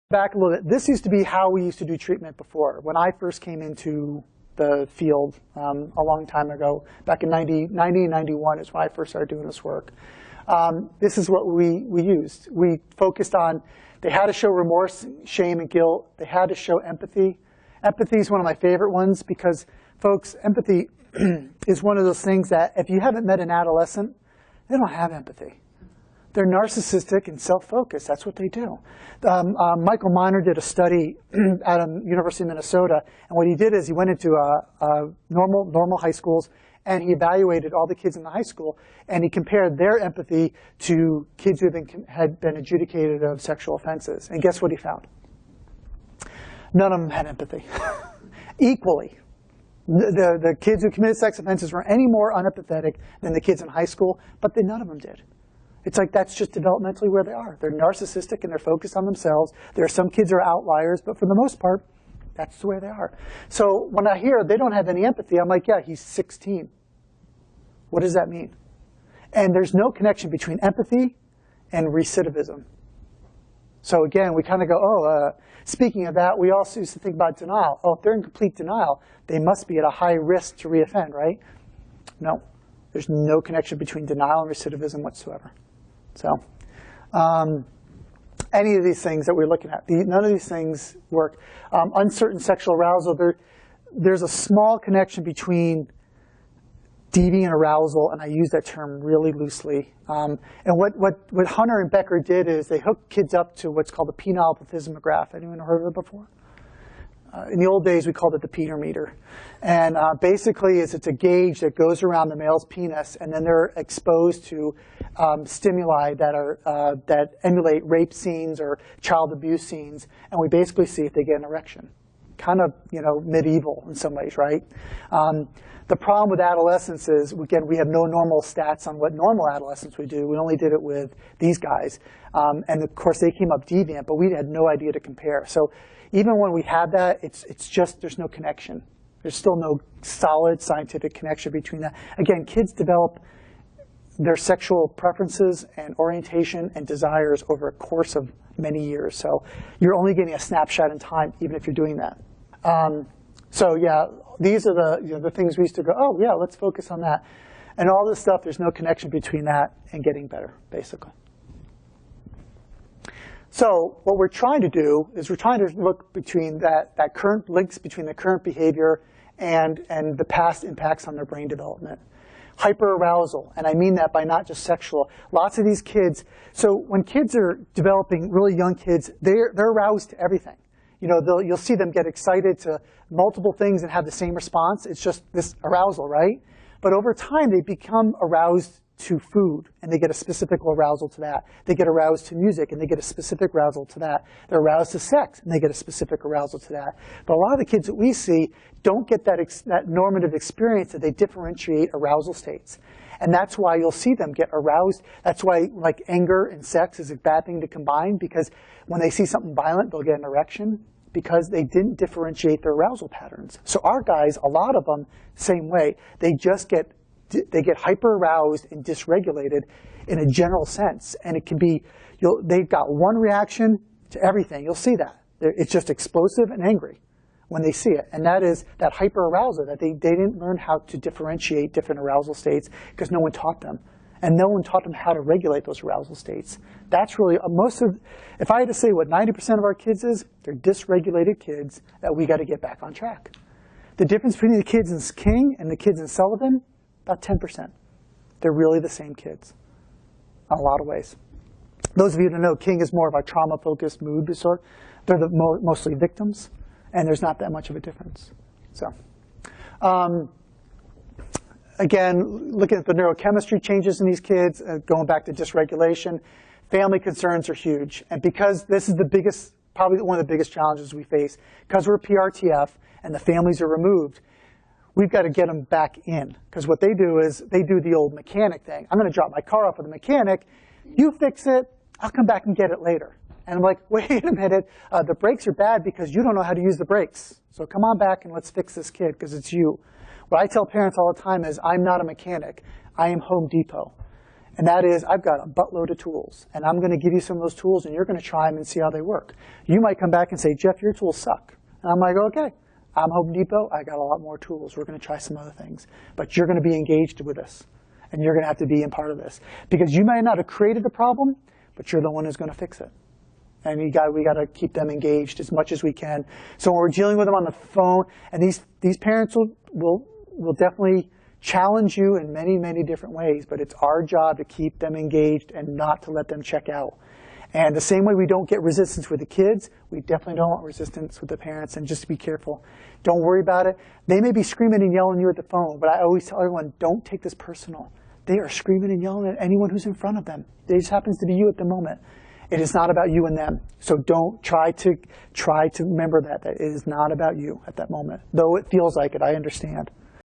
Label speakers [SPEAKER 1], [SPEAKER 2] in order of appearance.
[SPEAKER 1] Back a little bit. This used to be how we used to do treatment before. When I first came into the field a long time ago, back in 90 and 91 is when I first started doing this work. This is what we used. We focused on, they had to show remorse, shame, and guilt. They had to show empathy. Empathy is one of my favorite ones because, folks, empathy is one of those things that if you haven't met an adolescent, they don't have empathy. They're narcissistic and self-focused. That's what they do. Michael Miner did a study at the University of Minnesota, and what he did is he went into normal high schools, and he evaluated all the kids in the high school, and he compared their empathy to kids who had been adjudicated of sexual offenses. And guess what he found? None of them had empathy, equally. The kids who committed sex offenses were any more unempathetic than the kids in high school, but none of them did. It's like that's just developmentally where they are. They're narcissistic and they're focused on themselves. There are some kids who are outliers, but for the most part, that's the way they are. So when I hear they don't have any empathy, I'm like, yeah, he's 16. What does that mean? And there's no connection between empathy and recidivism. So again, we kind of go, speaking of that, we also used to think about denial. Oh, if they're in complete denial, they must be at a high risk to reoffend, right? No, there's no connection between denial and recidivism whatsoever. So any of these things that we're looking at, none of these things work. Uncertain sexual arousal, there's a small connection between deviant arousal, and I use that term really loosely. And what Hunter and Becker did is they hooked kids up to what's called the penile plethysmograph. Anyone heard of it before? In the old days, we called it the Peter meter. And basically, it's a gauge that goes around the male's penis, and then they're exposed to stimuli that emulate rape scenes or child abuse scenes, and we basically see if they get an erection. Kind of, medieval in some ways, right? The problem with adolescence is, again, we have no normal stats on what normal adolescents would do. We only did it with these guys. And of course, they came up deviant, but we had no idea to compare. So even when we had that, it's just there's no connection. There's still no solid scientific connection between that. Again, kids develop their sexual preferences and orientation and desires over a course of many years. So you're only getting a snapshot in time, even if you're doing that. So yeah, these are the things we used to go, oh yeah, let's focus on that. And all this stuff, there's no connection between that and getting better, basically. So what we're trying to do is we're trying to look between that current links between the current behavior and the past impacts on their brain development. Hyperarousal, and I mean that by not just sexual. Lots of these kids, so when kids are developing, really young kids, they're aroused to everything. You'll see them get excited to multiple things and have the same response. It's just this arousal, right? But over time, they become aroused to food, and they get a specific arousal to that. They get aroused to music, and they get a specific arousal to that. They're aroused to sex, and they get a specific arousal to that. But a lot of the kids that we see don't get that normative experience that they differentiate arousal states. And that's why you'll see them get aroused. That's why, like, anger and sex is a bad thing to combine, because when they see something violent, they'll get an erection, because they didn't differentiate their arousal patterns. So our guys, a lot of them, same way. They just get hyper-aroused and dysregulated in a general sense. And it can be, they've got one reaction to everything. You'll see that. It's just explosive and angry when they see it. And that is that hyper-arousal, that they didn't learn how to differentiate different arousal states because no one taught them. And no one taught them how to regulate those arousal states. That's really, if I had to say what 90% of our kids is, they're dysregulated kids that we got to get back on track. The difference between the kids in King and the kids in Sullivan, about 10%. They're really the same kids in a lot of ways. Those of you that know, King is more of a trauma-focused mood disorder. They're mostly victims, and there's not that much of a difference. So, again, looking at the neurochemistry changes in these kids, going back to dysregulation, family concerns are huge. And because this is probably one of the biggest challenges we face, because we're PRTF and the families are removed, we've got to get them back in. Because what they do is they do the old mechanic thing. I'm going to drop my car off with a mechanic. You fix it. I'll come back and get it later. And I'm like, wait a minute. The brakes are bad because you don't know how to use the brakes. So come on back and let's fix this kid because it's you. What I tell parents all the time is I'm not a mechanic. I am Home Depot. And that is, I've got a buttload of tools, and I'm going to give you some of those tools, and you're going to try them and see how they work. You might come back and say, Jeff, your tools suck. And I'm like, okay, I'm Home Depot. I got a lot more tools. We're going to try some other things. But you're going to be engaged with this, and you're going to have to be in part of this. Because you may not have created the problem, but you're the one who's going to fix it. And we got to keep them engaged as much as we can. So when we're dealing with them on the phone, and these parents will definitely challenge you in many, many different ways, but it's our job to keep them engaged and not to let them check out. And the same way we don't get resistance with the kids, we definitely don't want resistance with the parents, and just be careful. Don't worry about it. They may be screaming and yelling at you at the phone, but I always tell everyone, don't take this personal. They are screaming and yelling at anyone who's in front of them. It just happens to be you at the moment. It is not about you and them. So don't try to remember that it is not about you at that moment, though it feels like it, I understand.